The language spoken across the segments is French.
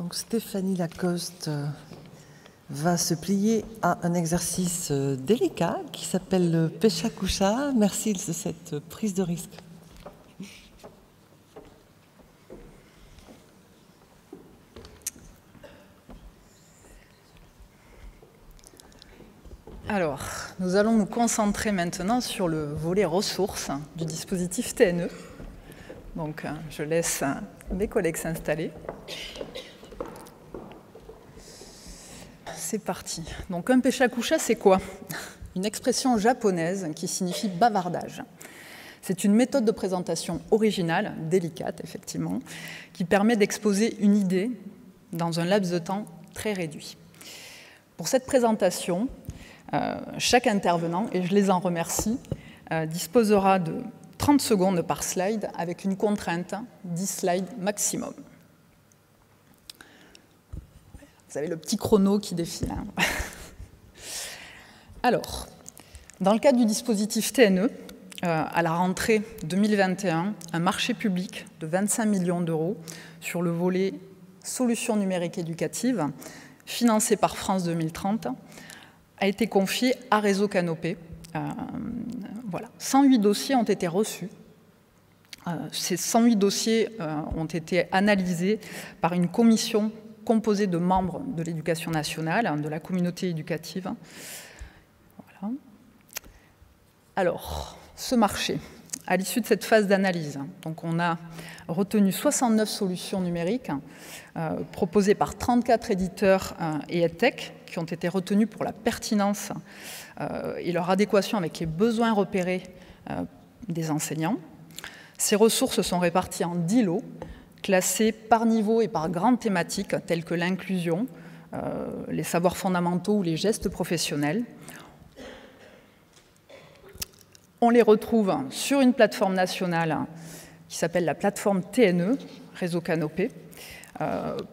Donc Stéphanie Lacoste va se plier à un exercice délicat qui s'appelle le Pecha-Kucha. Merci de cette prise de risque. Alors, nous allons nous concentrer maintenant sur le volet ressources du dispositif TNE. Donc, je laisse mes collègues s'installer. C'est parti. Donc, un Pecha-Kucha, c'est quoi? Une expression japonaise qui signifie bavardage. C'est une méthode de présentation originale, délicate, effectivement, qui permet d'exposer une idée dans un laps de temps très réduit. Pour cette présentation, chaque intervenant, et je les en remercie, disposera de 30 secondes par slide avec une contrainte, 10 slides maximum. Vous avez le petit chrono qui défile. Alors, dans le cadre du dispositif TNE, à la rentrée 2021, un marché public de 25 millions d'euros sur le volet solutions numériques éducatives, financé par France 2030, a été confié à Réseau Canopé. Voilà. 108 dossiers ont été reçus. Ces 108 dossiers ont été analysés par une commission composée de membres de l'éducation nationale, de la communauté éducative. Voilà. Alors, ce marché, à l'issue de cette phase d'analyse, donc on a retenu 69 solutions numériques proposées par 34 éditeurs et EdTech qui ont été retenus pour la pertinence et leur adéquation avec les besoins repérés des enseignants. Ces ressources sont réparties en 10 lots, classés par niveau et par grandes thématiques telles que l'inclusion, les savoirs fondamentaux ou les gestes professionnels. On les retrouve sur une plateforme nationale qui s'appelle la plateforme TNE, Réseau Canopé,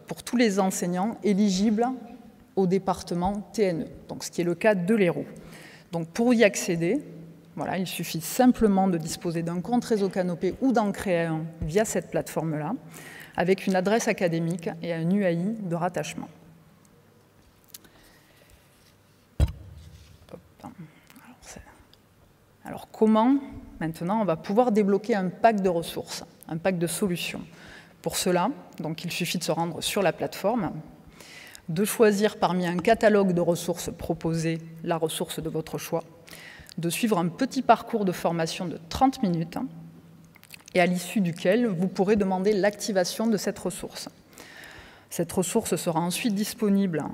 pour tous les enseignants éligibles au département TNE, donc ce qui est le cas de l'Hérault. Donc pour y accéder, voilà, il suffit simplement de disposer d'un compte Réseau Canopé ou d'en créer un via cette plateforme-là, avec une adresse académique et un UAI de rattachement. Alors comment, maintenant, on va pouvoir débloquer un pack de ressources, un pack de solutions? Pour cela, donc, il suffit de se rendre sur la plateforme, de choisir parmi un catalogue de ressources proposées la ressource de votre choix, de suivre un petit parcours de formation de 30 minutes et à l'issue duquel vous pourrez demander l'activation de cette ressource. Cette ressource sera ensuite disponible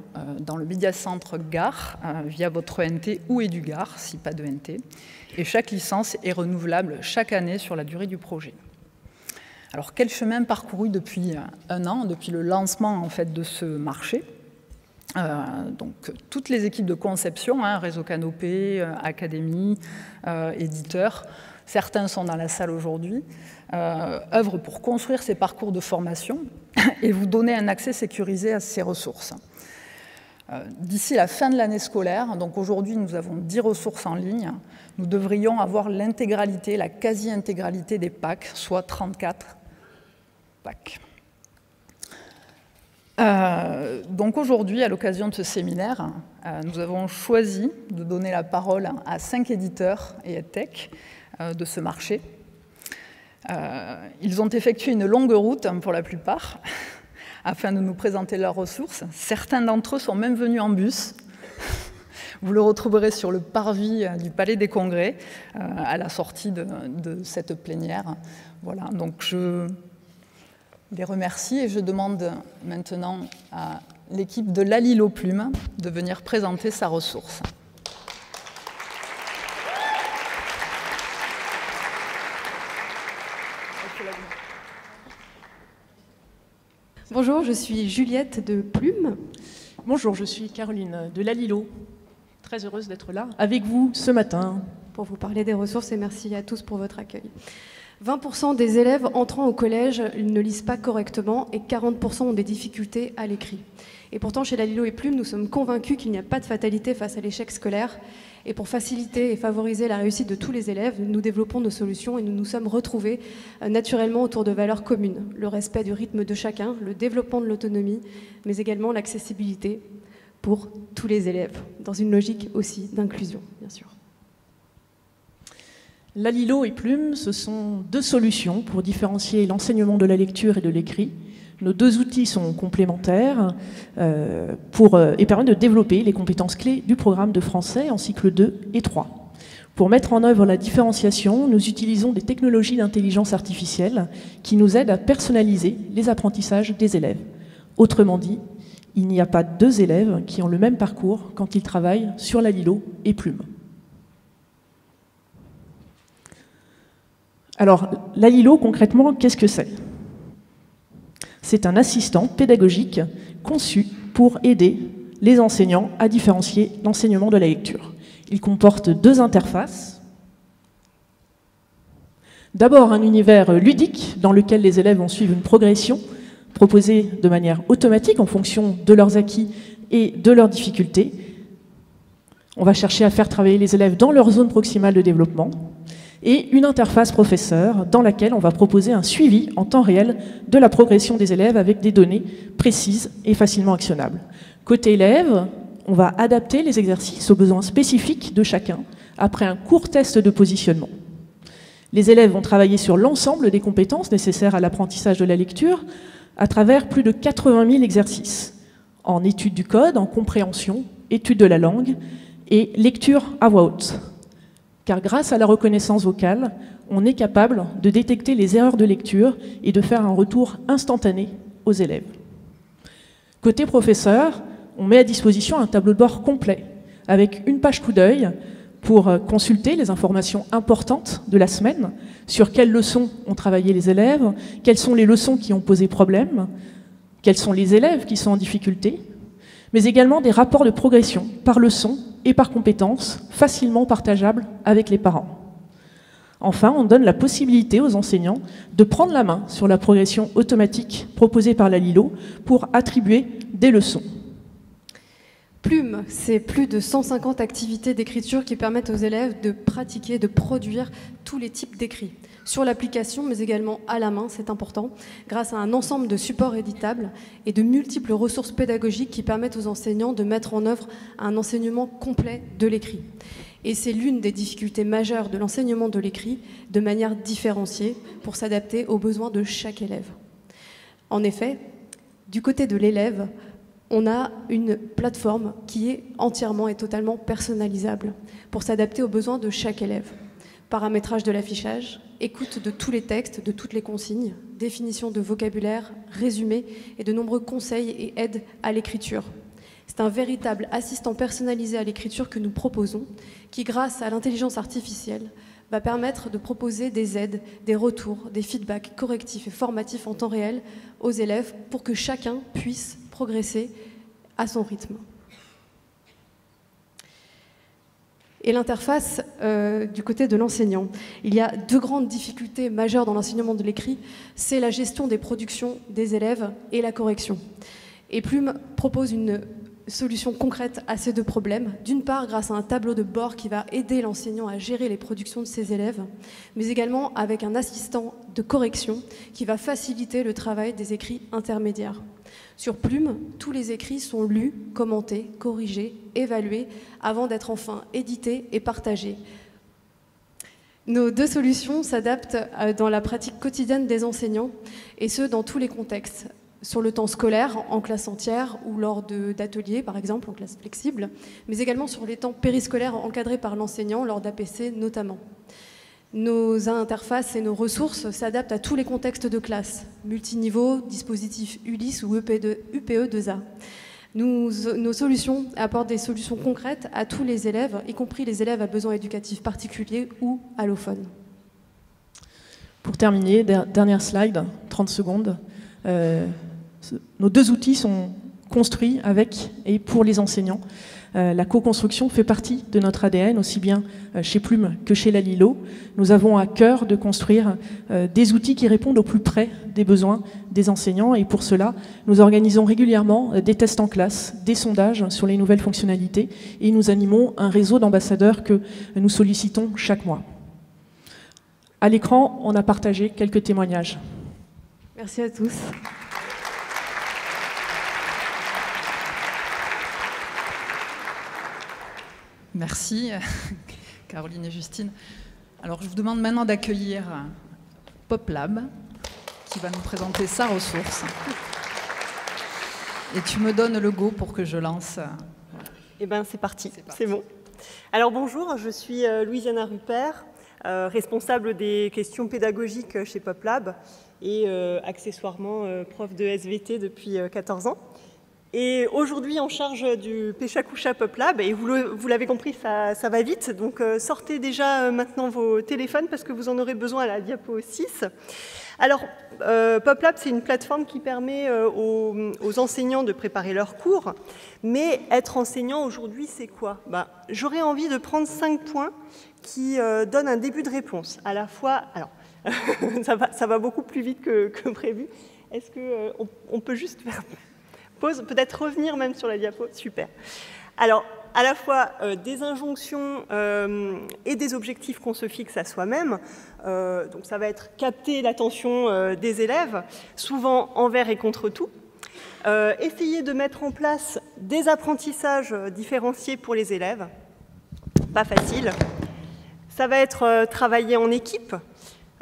dans le médiacentre Gare via votre ENT ou EduGare, si pas de ENT, et chaque licence est renouvelable chaque année sur la durée du projet. Alors, quel chemin parcouru depuis un an, depuis le lancement en fait, de ce marché? Donc, toutes les équipes de conception, Réseau Canopé, Académie, éditeurs, certains sont dans la salle aujourd'hui, œuvrent pour construire ces parcours de formation et vous donner un accès sécurisé à ces ressources. D'ici la fin de l'année scolaire, donc aujourd'hui nous avons 10 ressources en ligne, nous devrions avoir l'intégralité, la quasi-intégralité des packs, soit 34 packs. Donc aujourd'hui, à l'occasion de ce séminaire, nous avons choisi de donner la parole à 5 éditeurs et EdTech de ce marché. Ils ont effectué une longue route, pour la plupart, afin de nous présenter leurs ressources. Certains d'entre eux sont même venus en bus. Vous le retrouverez sur le parvis du Palais des Congrès, à la sortie de cette plénière. Voilà, donc je les remercie et je demande maintenant à l'équipe de l'Alilo Plume de venir présenter sa ressource. Bonjour, je suis Juliette de Plume. Bonjour, je suis Caroline de l'Alilo. Très heureuse d'être là avec vous ce matin. Pour vous parler des ressources et merci à tous pour votre accueil. 20% des élèves entrant au collège ne lisent pas correctement et 40% ont des difficultés à l'écrit. Et pourtant, chez la Lilo et Plume, nous sommes convaincus qu'il n'y a pas de fatalité face à l'échec scolaire. Et pour faciliter et favoriser la réussite de tous les élèves, nous développons nos solutions et nous nous sommes retrouvés naturellement autour de valeurs communes. Le respect du rythme de chacun, le développement de l'autonomie, mais également l'accessibilité pour tous les élèves, dans une logique aussi d'inclusion, bien sûr. La Lilo et Plume, ce sont deux solutions pour différencier l'enseignement de la lecture et de l'écrit. Nos deux outils sont complémentaires et permettent de développer les compétences clés du programme de français en cycle 2 et 3. Pour mettre en œuvre la différenciation, nous utilisons des technologies d'intelligence artificielle qui nous aident à personnaliser les apprentissages des élèves. Autrement dit, il n'y a pas deux élèves qui ont le même parcours quand ils travaillent sur la Lilo et Plume. Alors, la Lilo, concrètement, qu'est-ce que c'est ? C'est un assistant pédagogique conçu pour aider les enseignants à différencier l'enseignement de la lecture. Il comporte deux interfaces. D'abord, un univers ludique dans lequel les élèves vont suivre une progression proposée de manière automatique en fonction de leurs acquis et de leurs difficultés. On va chercher à faire travailler les élèves dans leur zone proximale de développement. Et une interface professeur dans laquelle on va proposer un suivi en temps réel de la progression des élèves avec des données précises et facilement actionnables. Côté élève, on va adapter les exercices aux besoins spécifiques de chacun après un court test de positionnement. Les élèves vont travailler sur l'ensemble des compétences nécessaires à l'apprentissage de la lecture à travers plus de 80 000 exercices en étude du code, en compréhension, étude de la langue et lecture à voix haute. Car grâce à la reconnaissance vocale, on est capable de détecter les erreurs de lecture et de faire un retour instantané aux élèves. Côté professeur, on met à disposition un tableau de bord complet, avec une page coup d'œil pour consulter les informations importantes de la semaine, sur quelles leçons ont travaillé les élèves, quelles sont les leçons qui ont posé problème, quels sont les élèves qui sont en difficulté, mais également des rapports de progression par leçon et par compétences facilement partageables avec les parents. Enfin, on donne la possibilité aux enseignants de prendre la main sur la progression automatique proposée par la Lilo pour attribuer des leçons. Plume, c'est plus de 150 activités d'écriture qui permettent aux élèves de pratiquer, de produire tous les types d'écrits. Sur l'application, mais également à la main, c'est important, grâce à un ensemble de supports éditables et de multiples ressources pédagogiques qui permettent aux enseignants de mettre en œuvre un enseignement complet de l'écrit. Et c'est l'une des difficultés majeures de l'enseignement de l'écrit, de manière différenciée, pour s'adapter aux besoins de chaque élève. En effet, du côté de l'élève, on a une plateforme qui est entièrement et totalement personnalisable pour s'adapter aux besoins de chaque élève. Paramétrage de l'affichage, écoute de tous les textes, de toutes les consignes, définition de vocabulaire, résumé et de nombreux conseils et aides à l'écriture. C'est un véritable assistant personnalisé à l'écriture que nous proposons, qui, grâce à l'intelligence artificielle, va permettre de proposer des aides, des retours, des feedbacks correctifs et formatifs en temps réel aux élèves pour que chacun puisse progresser à son rythme. Et l'interface du côté de l'enseignant. Il y a deux grandes difficultés majeures dans l'enseignement de l'écrit, c'est la gestion des productions des élèves et la correction. Et Plume propose une solution concrète à ces deux problèmes. D'une part, grâce à un tableau de bord qui va aider l'enseignant à gérer les productions de ses élèves, mais également avec un assistant de correction qui va faciliter le travail des écrits intermédiaires. Sur Plume, tous les écrits sont lus, commentés, corrigés, évalués, avant d'être enfin édités et partagés. Nos deux solutions s'adaptent dans la pratique quotidienne des enseignants, et ce, dans tous les contextes. Sur le temps scolaire, en classe entière ou lors d'ateliers, par exemple, en classe flexible, mais également sur les temps périscolaires encadrés par l'enseignant, lors d'APC notamment. Nos interfaces et nos ressources s'adaptent à tous les contextes de classe, multiniveau, dispositif ULIS ou UPE2A. Nos solutions apportent des solutions concrètes à tous les élèves, y compris les élèves à besoins éducatifs particuliers ou allophones. Pour terminer, dernière slide, 30 secondes. Nos deux outils sont construits avec et pour les enseignants. La co-construction fait partie de notre ADN, aussi bien chez Plume que chez la Lilo. Nous avons à cœur de construire des outils qui répondent au plus près des besoins des enseignants, et pour cela, nous organisons régulièrement des tests en classe, des sondages sur les nouvelles fonctionnalités, et nous animons un réseau d'ambassadeurs que nous sollicitons chaque mois. À l'écran, on a partagé quelques témoignages. Merci à tous. Merci, Caroline et Justine. Alors, je vous demande maintenant d'accueillir PopLab, qui va nous présenter sa ressource. Et tu me donnes le go pour que je lance. Eh bien, c'est parti, c'est bon. Alors, bonjour, je suis Louisiana Rupert, responsable des questions pédagogiques chez PopLab et accessoirement prof de SVT depuis 14 ans. Et aujourd'hui, en charge du Péchakucha PopLab, et vous l'avez compris, ça va vite, donc sortez déjà maintenant vos téléphones parce que vous en aurez besoin à la diapo 6. Alors, PopLab, c'est une plateforme qui permet aux enseignants de préparer leurs cours, mais être enseignant aujourd'hui, c'est quoi? J'aurais envie de prendre 5 points qui donnent un début de réponse. À la fois, alors, ça va beaucoup plus vite que prévu. Est-ce qu'on peut juste faire pause, peut-être revenir même sur la diapo? Super. Alors, à la fois des injonctions et des objectifs qu'on se fixe à soi-même. Donc ça va être capter l'attention des élèves, souvent envers et contre tout. Essayer de mettre en place des apprentissages différenciés pour les élèves. Pas facile. Ça va être travailler en équipe.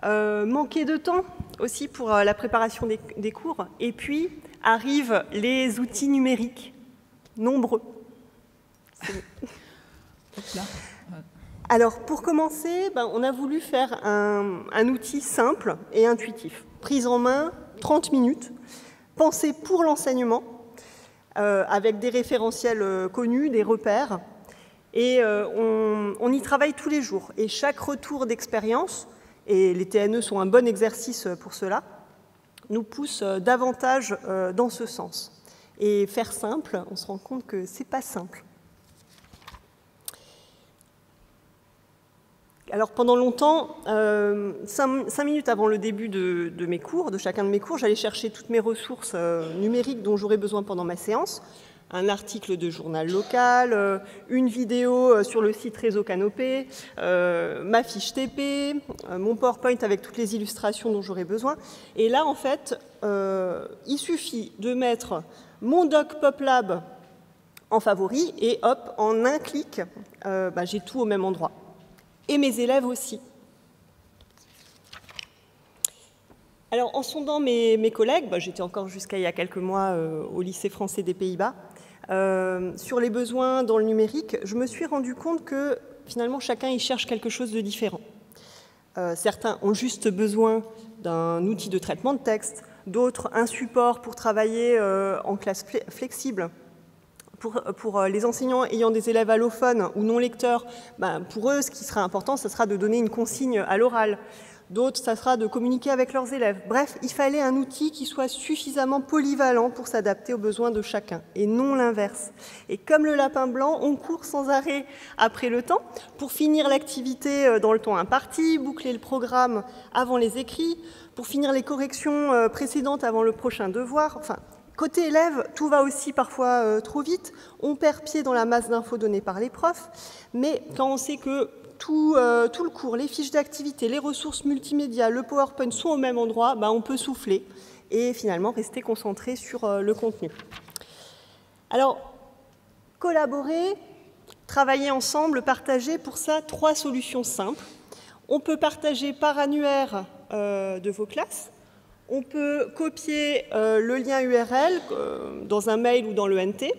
Manquer de temps aussi pour la préparation des cours. Et puis arrivent les outils numériques, nombreux. Alors, pour commencer, on a voulu faire un outil simple et intuitif. Prise en main, 30 minutes, pensé pour l'enseignement, avec des référentiels connus, des repères. Et on y travaille tous les jours. Et chaque retour d'expérience, et les TNE sont un bon exercice pour cela, nous pousse davantage dans ce sens. Et faire simple, on se rend compte que c'est pas simple. Alors pendant longtemps, 5 minutes avant le début de mes cours, de chacun de mes cours, j'allais chercher toutes mes ressources numériques dont j'aurais besoin pendant ma séance. Un article de journal local, une vidéo sur le site Réseau Canopé, ma fiche TP, mon PowerPoint avec toutes les illustrations dont j'aurais besoin. Et là, en fait, il suffit de mettre mon doc PopLab en favori et hop, en un clic, j'ai tout au même endroit. Et mes élèves aussi. Alors, en sondant mes collègues, j'étais encore jusqu'à il y a quelques mois au lycée français des Pays-Bas, sur les besoins dans le numérique, je me suis rendu compte que finalement chacun y cherche quelque chose de différent. Certains ont juste besoin d'un outil de traitement de texte, d'autres un support pour travailler en classe flexible. Pour les enseignants ayant des élèves allophones ou non lecteurs, pour eux, ce qui sera important, ce sera de donner une consigne à l'oral. D'autres, ça sera de communiquer avec leurs élèves. Bref, il fallait un outil qui soit suffisamment polyvalent pour s'adapter aux besoins de chacun, et non l'inverse. Et comme le lapin blanc, on court sans arrêt après le temps pour finir l'activité dans le temps imparti, boucler le programme avant les écrits, pour finir les corrections précédentes avant le prochain devoir. Enfin, côté élève, tout va aussi parfois trop vite. On perd pied dans la masse d'infos données par les profs, mais quand on sait que tout le cours, les fiches d'activité, les ressources multimédia, le PowerPoint sont au même endroit, on peut souffler et finalement rester concentré sur le contenu. Alors, collaborer, travailler ensemble, partager, pour ça, 3 solutions simples. On peut partager par annuaire de vos classes. On peut copier le lien URL dans un mail ou dans le NT.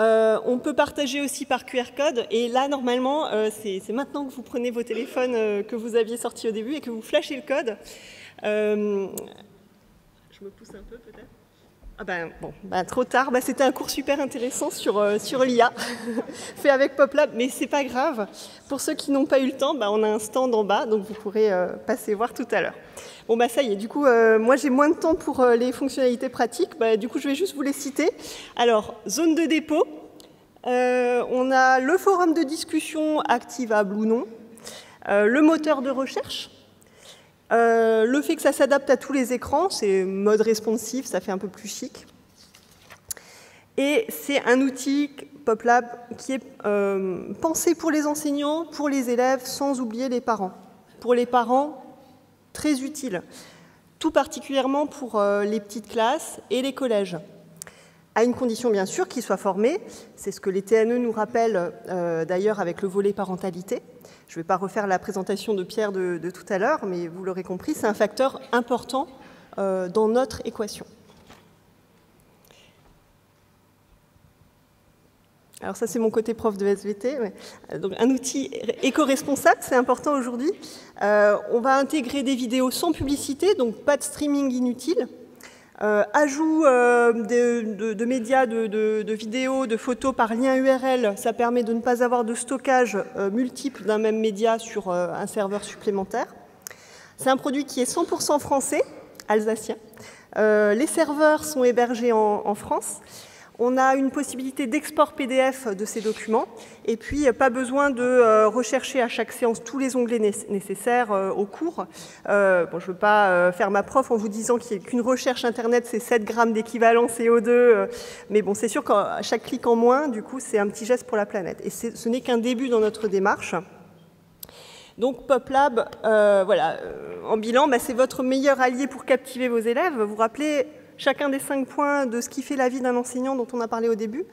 On peut partager aussi par QR code, et là, normalement, c'est maintenant que vous prenez vos téléphones que vous aviez sortis au début et que vous flashez le code. Je me pousse un peu, peut-être. Trop tard. C'était un cours super intéressant sur l'IA, fait avec PopLab, mais c'est pas grave. Pour ceux qui n'ont pas eu le temps, on a un stand en bas, donc vous pourrez passer voir tout à l'heure. Bon, ça y est, du coup, moi j'ai moins de temps pour les fonctionnalités pratiques, du coup je vais juste vous les citer. Alors, zone de dépôt, On a le forum de discussion activable ou non, le moteur de recherche, le fait que ça s'adapte à tous les écrans, c'est mode responsive, ça fait un peu plus chic. Et c'est un outil PopLab qui est pensé pour les enseignants, pour les élèves, sans oublier les parents. Pour les parents, très utile, tout particulièrement pour les petites classes et les collèges. À une condition bien sûr qu'ils soient formés, c'est ce que les TNE nous rappellent d'ailleurs avec le volet parentalité. Je ne vais pas refaire la présentation de Pierre de tout à l'heure, mais vous l'aurez compris, c'est un facteur important dans notre équation. Alors ça, c'est mon côté prof de SVT. Donc, un outil éco-responsable, c'est important aujourd'hui. On va intégrer des vidéos sans publicité, donc pas de streaming inutile. Ajout de médias, de vidéos, de photos par lien URL, ça permet de ne pas avoir de stockage multiple d'un même média sur un serveur supplémentaire. C'est un produit qui est 100% français, alsacien. Les serveurs sont hébergés en France. On a une possibilité d'export PDF de ces documents et puis pas besoin de rechercher à chaque séance tous les onglets nécessaires au cours. Bon, je ne veux pas faire ma prof en vous disant qu'une recherche Internet, c'est 7 grammes d'équivalent CO2, mais bon, c'est sûr qu'à chaque clic en moins, du coup, c'est un petit geste pour la planète. Et ce n'est qu'un début dans notre démarche. Donc PopLab, voilà, en bilan, c'est votre meilleur allié pour captiver vos élèves. Vous vous rappelez chacun des 5 points de ce qui fait la vie d'un enseignant dont on a parlé au début,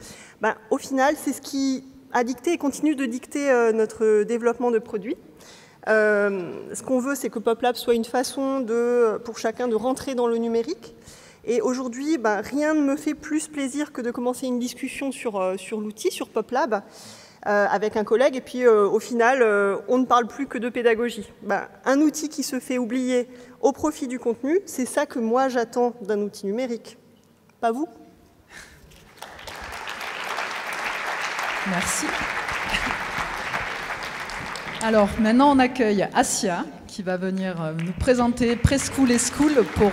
au final, c'est ce qui a dicté et continue de dicter notre développement de produits. Ce qu'on veut, c'est que PopLab soit une façon pour chacun de rentrer dans le numérique. Et aujourd'hui, rien ne me fait plus plaisir que de commencer une discussion sur l'outil, sur PopLab, avec un collègue, et puis au final, on ne parle plus que de pédagogie. Un outil qui se fait oublier au profit du contenu, c'est ça que moi j'attends d'un outil numérique. Pas vous? Merci. Alors maintenant on accueille Asia qui va venir nous présenter Preschool et School pour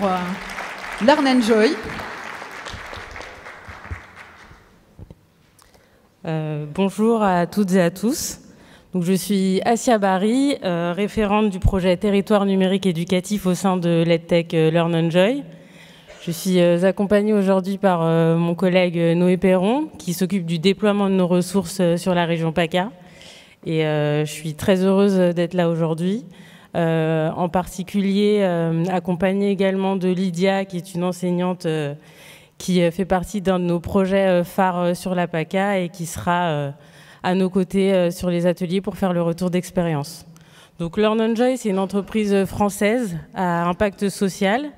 Learn Enjoy. Bonjour à toutes et à tous. Donc, je suis Asia Bari, référente du projet Territoire numérique éducatif au sein de l'EdTech Learn Enjoy. Je suis accompagnée aujourd'hui par mon collègue Noé Perron, qui s'occupe du déploiement de nos ressources sur la région PACA. Et je suis très heureuse d'être là aujourd'hui. En particulier, accompagnée également de Lydia, qui est une enseignante qui fait partie d'un de nos projets phares sur la PACA et qui sera à nos côtés sur les ateliers pour faire le retour d'expérience. Donc Learn Enjoy, c'est une entreprise française à impact social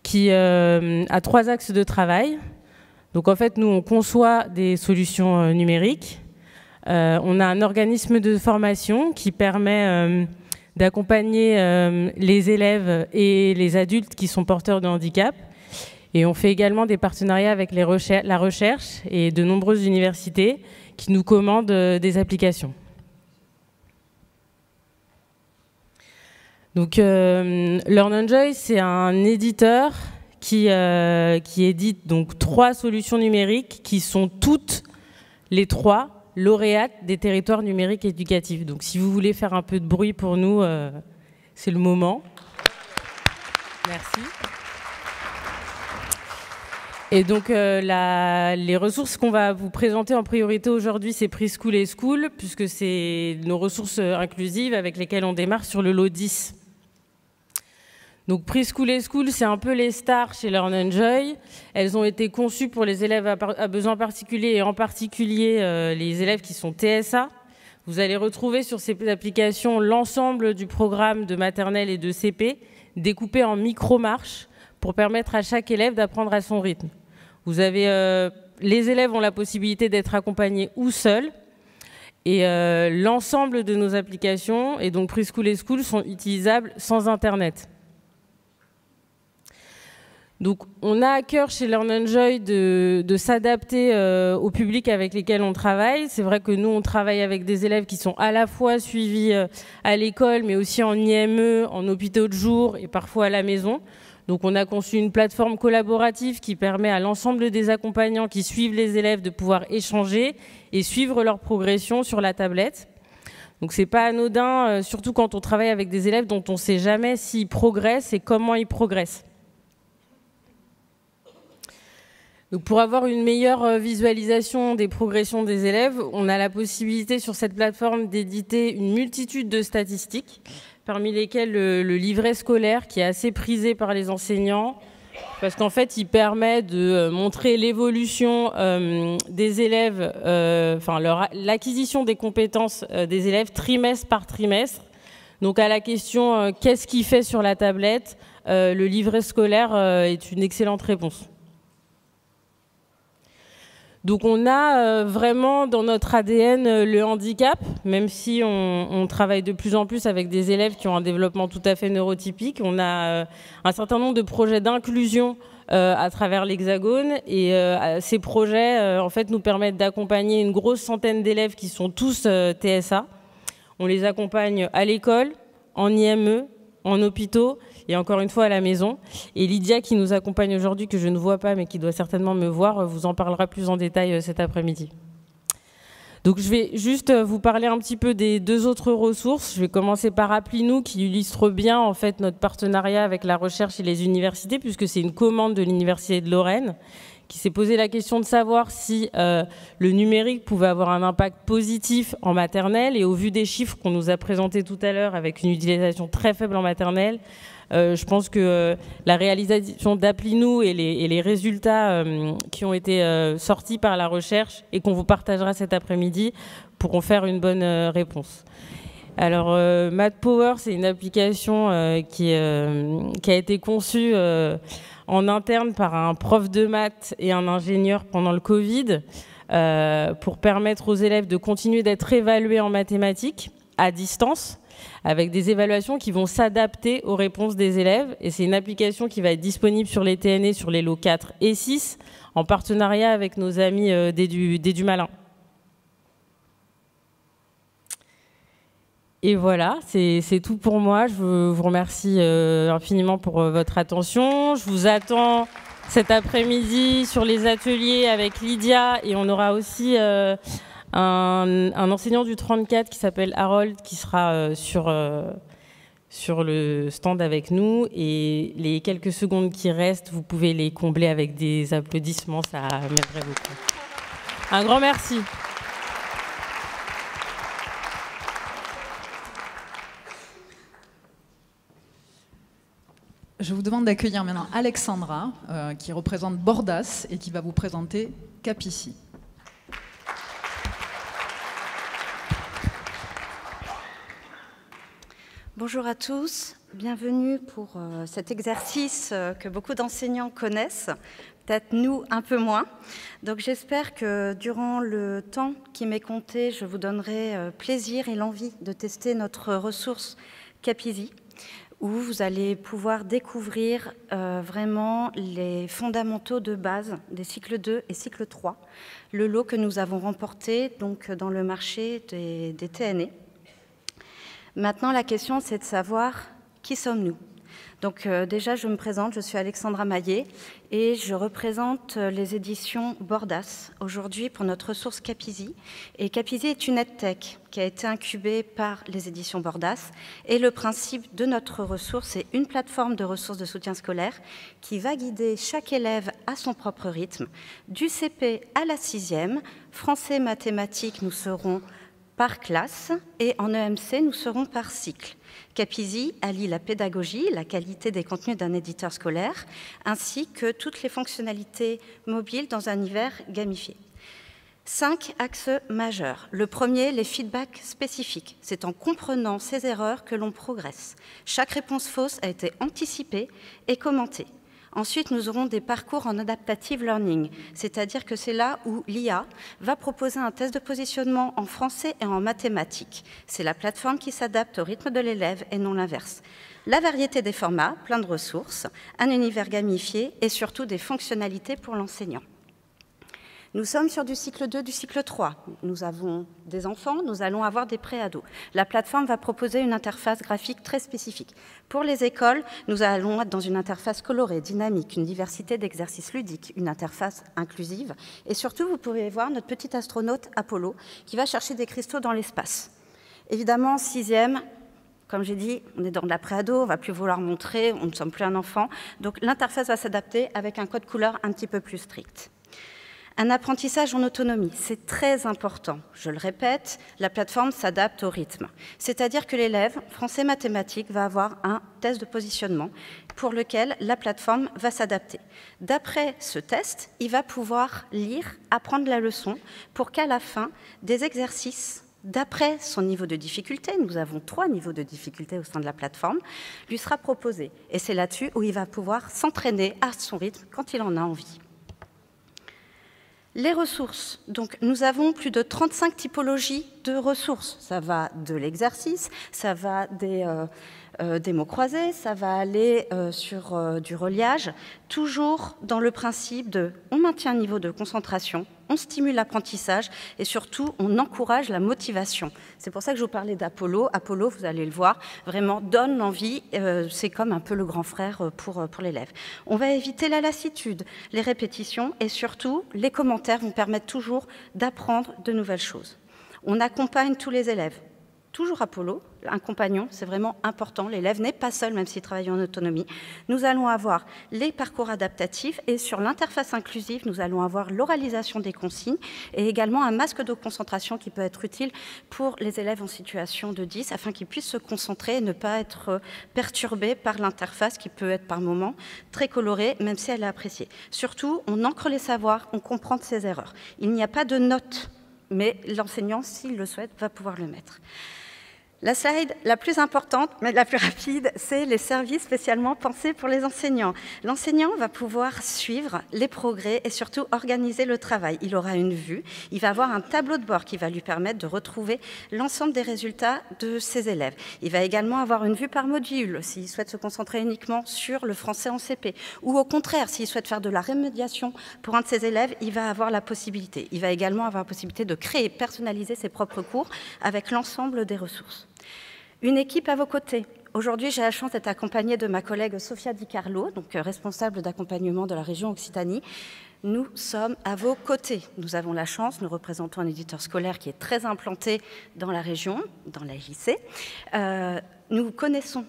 qui a 3 axes de travail. Donc en fait, nous, on conçoit des solutions numériques. On a un organisme de formation qui permet d'accompagner les élèves et les adultes qui sont porteurs de handicap. Et on fait également des partenariats avec la recherche et de nombreuses universités qui nous commandent des applications. Donc, Learn Enjoy, c'est un éditeur qui édite donc 3 solutions numériques qui sont toutes les 3 lauréates des territoires numériques éducatifs. Donc, si vous voulez faire un peu de bruit pour nous, c'est le moment. Merci. Et donc, les ressources qu'on va vous présenter en priorité aujourd'hui, c'est Preschool et School, puisque c'est nos ressources inclusives avec lesquelles on démarre sur le lot 10. Donc, Preschool et School, c'est un peu les stars chez Learn Enjoy. Elles ont été conçues pour les élèves à besoins particuliers et en particulier les élèves qui sont TSA. Vous allez retrouver sur ces applications l'ensemble du programme de maternelle et de CP découpé en micro-marches pour permettre à chaque élève d'apprendre à son rythme. Vous avez, les élèves ont la possibilité d'être accompagnés ou seuls. Et l'ensemble de nos applications, et donc Preschool et School, sont utilisables sans Internet. Donc, on a à cœur chez Learn Enjoy de s'adapter au public avec lesquels on travaille. C'est vrai que nous, on travaille avec des élèves qui sont à la fois suivis à l'école, mais aussi en IME, en hôpitaux de jour et parfois à la maison. Donc on a conçu une plateforme collaborative qui permet à l'ensemble des accompagnants qui suivent les élèves de pouvoir échanger et suivre leur progression sur la tablette. Donc c'est pas anodin, surtout quand on travaille avec des élèves dont on ne sait jamais s'ils progressent et comment ils progressent. Donc pour avoir une meilleure visualisation des progressions des élèves, on a la possibilité sur cette plateforme d'éditer une multitude de statistiques, parmi lesquelles le livret scolaire qui est assez prisé par les enseignants, parce qu'en fait, il permet de montrer l'évolution des élèves, l'acquisition des compétences des élèves trimestre par trimestre. Donc à la question qu'est-ce qu'il fait sur la tablette, le livret scolaire est une excellente réponse. Donc on a vraiment dans notre ADN le handicap, même si on travaille de plus en plus avec des élèves qui ont un développement tout à fait neurotypique. On a un certain nombre de projets d'inclusion à travers l'Hexagone et ces projets en fait, nous permettent d'accompagner une grosse centaine d'élèves qui sont tous TSA. On les accompagne à l'école, en IME, en hôpitaux et encore une fois à la maison. Et Lydia qui nous accompagne aujourd'hui, que je ne vois pas mais qui doit certainement me voir, vous en parlera plus en détail cet après-midi. Donc je vais juste vous parler un petit peu des deux autres ressources. Je vais commencer par Appli-nous qui illustre bien en fait notre partenariat avec la recherche et les universités, puisque c'est une commande de l'Université de Lorraine qui s'est posé la question de savoir si le numérique pouvait avoir un impact positif en maternelle. Et au vu des chiffres qu'on nous a présentés tout à l'heure avec une utilisation très faible en maternelle, je pense que la réalisation d'Appli-nous et les résultats qui ont été sortis par la recherche et qu'on vous partagera cet après-midi pourront faire une bonne réponse. Alors, MathPower, c'est une application qui a été conçue en interne par un prof de maths et un ingénieur pendant le Covid pour permettre aux élèves de continuer d'être évalués en mathématiques à distance, avec des évaluations qui vont s'adapter aux réponses des élèves. Et c'est une application qui va être disponible sur les TNE, sur les lots 4 et 6, en partenariat avec nos amis d'Edumalin. Et voilà, c'est tout pour moi. Je vous remercie infiniment pour votre attention. Je vous attends cet après-midi sur les ateliers avec Lydia, et on aura aussi un enseignant du 34 qui s'appelle Harold qui sera sur le stand avec nous, et les quelques secondes qui restent, vous pouvez les combler avec des applaudissements, ça m'aiderait beaucoup. Un grand merci. Je vous demande d'accueillir maintenant Alexandra, qui représente Bordas et qui va vous présenter Capici. Bonjour à tous, bienvenue pour cet exercice que beaucoup d'enseignants connaissent, peut-être nous un peu moins. Donc j'espère que durant le temps qui m'est compté, je vous donnerai plaisir et l'envie de tester notre ressource Capizi, où vous allez pouvoir découvrir vraiment les fondamentaux de base des cycles 2 et cycle 3, le lot que nous avons remporté donc, dans le marché des TNE. Maintenant, la question, c'est de savoir qui sommes-nous. Donc déjà, je me présente, je suis Alexandra Maillet et je représente les éditions Bordas aujourd'hui pour notre ressource Capizi. Et Capizi est une EdTech qui a été incubée par les éditions Bordas. Et le principe de notre ressource, c'est une plateforme de ressources de soutien scolaire qui va guider chaque élève à son propre rythme. Du CP à la 6e, français, mathématiques, nous serons par classe, et en EMC, nous serons par cycle. Capizi allie la pédagogie, la qualité des contenus d'un éditeur scolaire, ainsi que toutes les fonctionnalités mobiles dans un univers gamifié. 5 axes majeurs. Le premier, les feedbacks spécifiques. C'est en comprenant ces erreurs que l'on progresse. Chaque réponse fausse a été anticipée et commentée. Ensuite, nous aurons des parcours en adaptative learning, c'est-à-dire que c'est là où l'IA va proposer un test de positionnement en français et en mathématiques. C'est la plateforme qui s'adapte au rythme de l'élève et non l'inverse. La variété des formats, plein de ressources, un univers gamifié et surtout des fonctionnalités pour l'enseignant. Nous sommes sur du cycle 2, du cycle 3. Nous avons des enfants, nous allons avoir des pré-ados. La plateforme va proposer une interface graphique très spécifique. Pour les écoles, nous allons être dans une interface colorée, dynamique, une diversité d'exercices ludiques, une interface inclusive. Et surtout, vous pouvez voir notre petit astronaute Apollo qui va chercher des cristaux dans l'espace. Évidemment, 6e, comme j'ai dit, on est dans de la pré-ado, on ne va plus vouloir montrer, on ne sommes plus un enfant. Donc l'interface va s'adapter avec un code couleur un petit peu plus strict. Un apprentissage en autonomie, c'est très important. Je le répète, la plateforme s'adapte au rythme. C'est-à-dire que l'élève, français mathématiques, va avoir un test de positionnement pour lequel la plateforme va s'adapter. D'après ce test, il va pouvoir lire, apprendre la leçon pour qu'à la fin, des exercices d'après son niveau de difficulté, nous avons 3 niveaux de difficulté au sein de la plateforme, lui sera proposé. Et c'est là-dessus où il va pouvoir s'entraîner à son rythme quand il en a envie. Les ressources. Donc, nous avons plus de 35 typologies de ressources. Ça va de l'exercice, ça va des mots croisés, ça va aller sur du reliage, toujours dans le principe de on maintient un niveau de concentration, on stimule l'apprentissage et surtout on encourage la motivation. C'est pour ça que je vous parlais d'Apollo. Apollo, vous allez le voir, vraiment donne l'envie, c'est comme un peu le grand frère pour l'élève. On va éviter la lassitude, les répétitions et surtout les commentaires vont permettre toujours d'apprendre de nouvelles choses. On accompagne tous les élèves. Toujours Apollo, un compagnon, c'est vraiment important. L'élève n'est pas seul, même s'il travaille en autonomie. Nous allons avoir les parcours adaptatifs et sur l'interface inclusive, nous allons avoir l'oralisation des consignes et également un masque de concentration qui peut être utile pour les élèves en situation de 10 afin qu'ils puissent se concentrer et ne pas être perturbés par l'interface qui peut être par moments très colorée, même si elle est appréciée. Surtout, on ancre les savoirs, on comprend ses erreurs. Il n'y a pas de notes, mais l'enseignant, s'il le souhaite, va pouvoir le mettre. La slide la plus importante, mais la plus rapide, c'est les services spécialement pensés pour les enseignants. L'enseignant va pouvoir suivre les progrès et surtout organiser le travail. Il aura une vue, il va avoir un tableau de bord qui va lui permettre de retrouver l'ensemble des résultats de ses élèves. Il va également avoir une vue par module, s'il souhaite se concentrer uniquement sur le français en CP. Ou au contraire, s'il souhaite faire de la remédiation pour un de ses élèves, il va avoir la possibilité. Il va également avoir la possibilité de créer, personnaliser ses propres cours avec l'ensemble des ressources. Une équipe à vos côtés. Aujourd'hui, j'ai la chance d'être accompagnée de ma collègue Sofia Di Carlo, donc responsable d'accompagnement de la région Occitanie. Nous sommes à vos côtés. Nous avons la chance, nous représentons un éditeur scolaire qui est très implanté dans la région, dans les lycées. Nous connaissons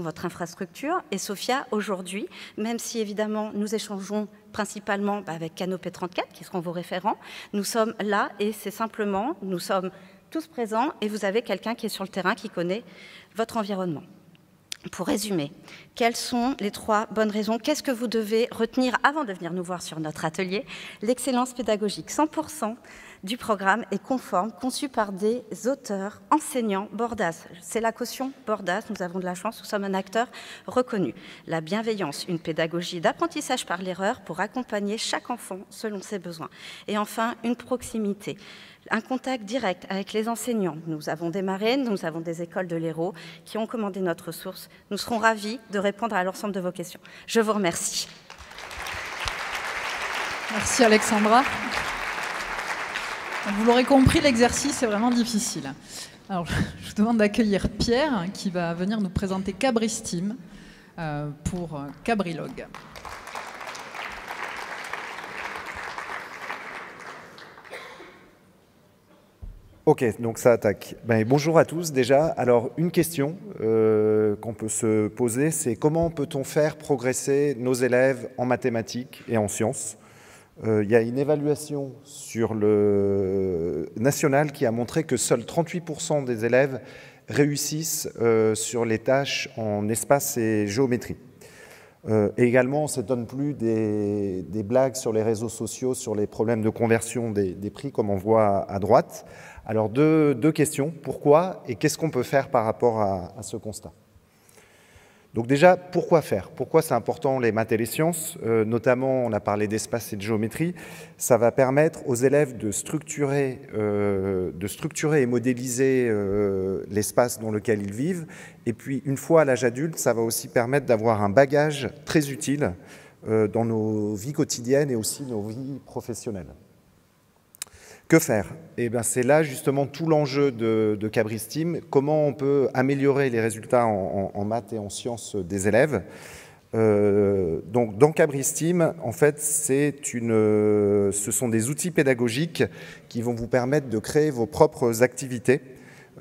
votre infrastructure et Sofia, aujourd'hui, même si évidemment nous échangeons principalement avec Canopé 34, qui seront vos référents, nous sommes là et c'est simplement, nous sommes tous présents et vous avez quelqu'un qui est sur le terrain qui connaît votre environnement. Pour résumer, quelles sont les 3 bonnes raisons? Qu'est-ce que vous devez retenir avant de venir nous voir sur notre atelier? L'excellence pédagogique. 100% du programme est conforme, conçu par des auteurs, enseignants Bordas. C'est la caution Bordas, nous avons de la chance, nous sommes un acteur reconnu. La bienveillance, une pédagogie d'apprentissage par l'erreur pour accompagner chaque enfant selon ses besoins. Et enfin, une proximité. Un contact direct avec les enseignants. Nous avons démarré, nous avons des écoles de l'Hérault qui ont commandé notre ressource. Nous serons ravis de répondre à l'ensemble de vos questions. Je vous remercie. Merci Alexandra. Vous l'aurez compris, l'exercice est vraiment difficile. Alors, je vous demande d'accueillir Pierre qui va venir nous présenter Cabristim pour Cabrilog. Ok, donc ça attaque. Bonjour à tous déjà. Alors une question qu'on peut se poser, c'est comment peut-on faire progresser nos élèves en mathématiques et en sciences? Il y a une évaluation sur le national qui a montré que seuls 38% des élèves réussissent sur les tâches en espace et géométrie. Et également, on ne s'étonne plus des blagues sur les réseaux sociaux, sur les problèmes de conversion des prix, comme on voit à droite. Alors, deux questions. Pourquoi et qu'est-ce qu'on peut faire par rapport à ce constat? Donc déjà, pourquoi faire? Pourquoi c'est important les maths et les sciences? Notamment, on a parlé d'espace et de géométrie. Ça va permettre aux élèves de structurer et modéliser l'espace dans lequel ils vivent. Et puis, une fois à l'âge adulte, ça va aussi permettre d'avoir un bagage très utile dans nos vies quotidiennes et aussi nos vies professionnelles. Que faire? Eh bien, c'est là justement tout l'enjeu de Cabri-STEAM. Comment on peut améliorer les résultats en maths et en sciences des élèves? Donc, dans Cabri-STEAM, en fait, ce sont des outils pédagogiques qui vont vous permettre de créer vos propres activités.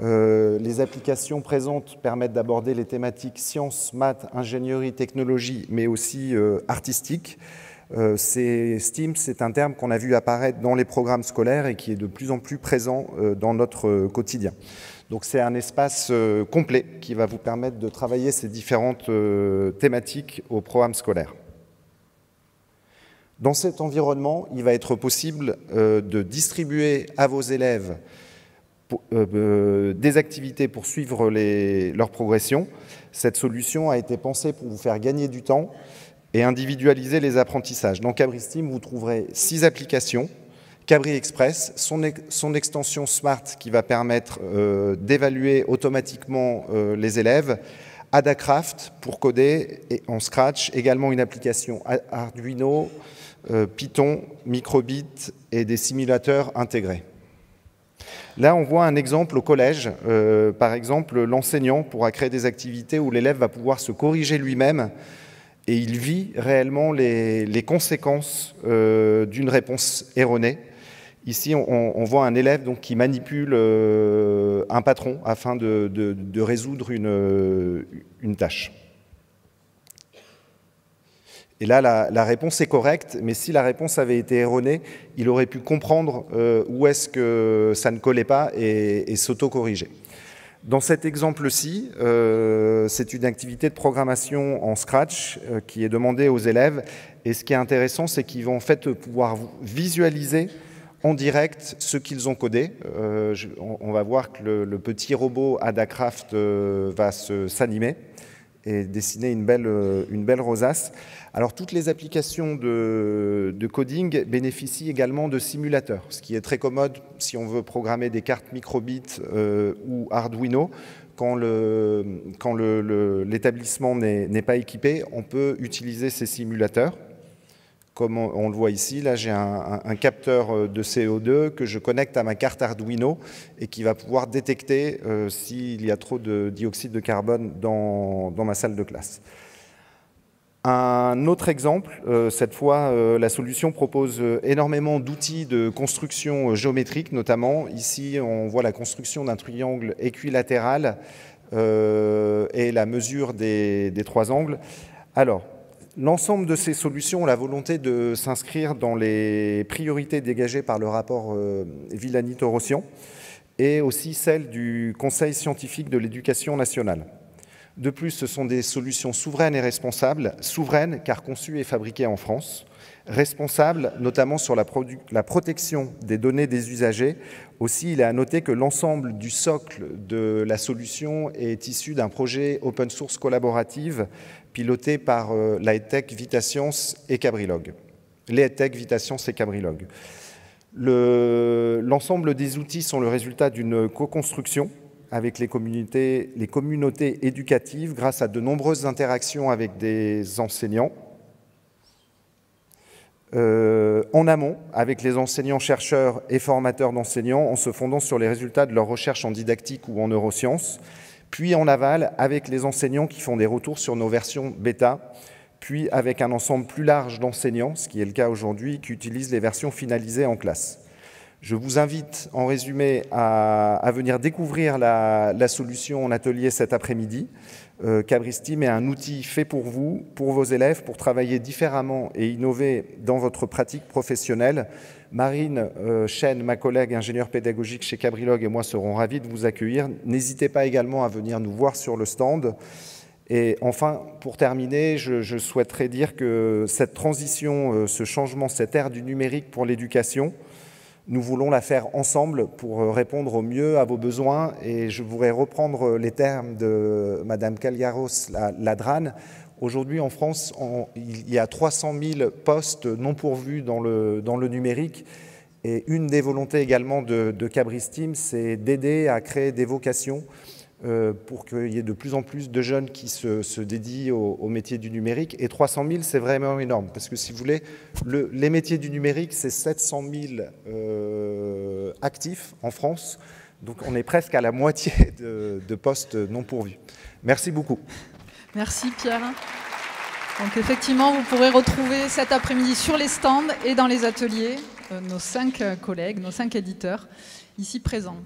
Les applications présentes permettent d'aborder les thématiques sciences, maths, ingénierie, technologie, mais aussi artistiques. STEAM, c'est un terme qu'on a vu apparaître dans les programmes scolaires et qui est de plus en plus présent dans notre quotidien. Donc c'est un espace complet qui va vous permettre de travailler ces différentes thématiques au programme scolaire. Dans cet environnement, il va être possible de distribuer à vos élèves des activités pour suivre leur progression. Cette solution a été pensée pour vous faire gagner du temps et individualiser les apprentissages. Dans Cabri-STEAM, vous trouverez 6 applications. Cabri Express, son extension Smart qui va permettre d'évaluer automatiquement les élèves. Adacraft pour coder et en Scratch, également une application Arduino, Python, Microbit et des simulateurs intégrés. Là, on voit un exemple au collège. Par exemple, l'enseignant pourra créer des activités où l'élève va pouvoir se corriger lui-même et il vit réellement les conséquences d'une réponse erronée. Ici, on voit un élève donc, qui manipule un patron afin de résoudre une tâche. Et là, la réponse est correcte, mais si la réponse avait été erronée, il aurait pu comprendre où est-ce que ça ne collait pas et s'auto-corriger. Dans cet exemple-ci, c'est une activité de programmation en Scratch qui est demandée aux élèves. Et ce qui est intéressant, c'est qu'ils vont en fait pouvoir visualiser en direct ce qu'ils ont codé. On va voir que le petit robot Adacraft va s'animer et dessiner une belle rosace. Alors, toutes les applications de coding bénéficient également de simulateurs, ce qui est très commode si on veut programmer des cartes Microbit ou Arduino. Quand l'établissement n'est pas équipé, on peut utiliser ces simulateurs. Comme on le voit ici, là j'ai un capteur de CO2 que je connecte à ma carte Arduino et qui va pouvoir détecter s'il y a trop de dioxyde de carbone dans ma salle de classe. Un autre exemple, cette fois, la solution propose énormément d'outils de construction géométrique, notamment. Ici, on voit la construction d'un triangle équilatéral et la mesure des 3 angles. Alors, l'ensemble de ces solutions ont la volonté de s'inscrire dans les priorités dégagées par le rapport Villani-Torossian et aussi celles du Conseil scientifique de l'éducation nationale. De plus, ce sont des solutions souveraines et responsables, souveraines car conçues et fabriquées en France, responsables notamment sur la protection des données des usagers. Aussi, il est à noter que l'ensemble du socle de la solution est issu d'un projet open source collaboratif piloté par la EdTech VitaScience et Cabrilog. Les EdTech VitaScience et Cabrilog. L'ensemble des outils sont le résultat d'une co-construction avec les communautés éducatives grâce à de nombreuses interactions avec des enseignants. En amont, avec les enseignants, chercheurs et formateurs d'enseignants, en se fondant sur les résultats de leurs recherches en didactique ou en neurosciences, puis en aval, avec les enseignants qui font des retours sur nos versions bêta, puis avec un ensemble plus large d'enseignants, ce qui est le cas aujourd'hui, qui utilisent les versions finalisées en classe. Je vous invite, en résumé, à venir découvrir la solution en atelier cet après-midi. Cabri-STEAM est un outil fait pour vous, pour vos élèves, pour travailler différemment et innover dans votre pratique professionnelle. Marine Chen, ma collègue ingénieure pédagogique chez Cabrilog et moi serons ravis de vous accueillir. N'hésitez pas également à venir nous voir sur le stand. Et enfin, pour terminer, je souhaiterais dire que cette transition, ce changement, cette ère du numérique pour l'éducation, nous voulons la faire ensemble pour répondre au mieux à vos besoins. Et je voudrais reprendre les termes de Madame Kalliaros-Ladran. Aujourd'hui, en France, il y a 300 000 postes non pourvus dans le numérique. Et une des volontés également de Cabri-STEAM, c'est d'aider à créer des vocations pour qu'il y ait de plus en plus de jeunes qui se dédient au métier du numérique. Et 300 000, c'est vraiment énorme, parce que si vous voulez, les métiers du numérique, c'est 700 000 actifs en France. Donc on est presque à la moitié de postes non pourvus. Merci beaucoup. Merci Pierre. Donc effectivement, vous pourrez retrouver cet après-midi sur les stands et dans les ateliers nos 5 collègues, nos 5 éditeurs ici présents.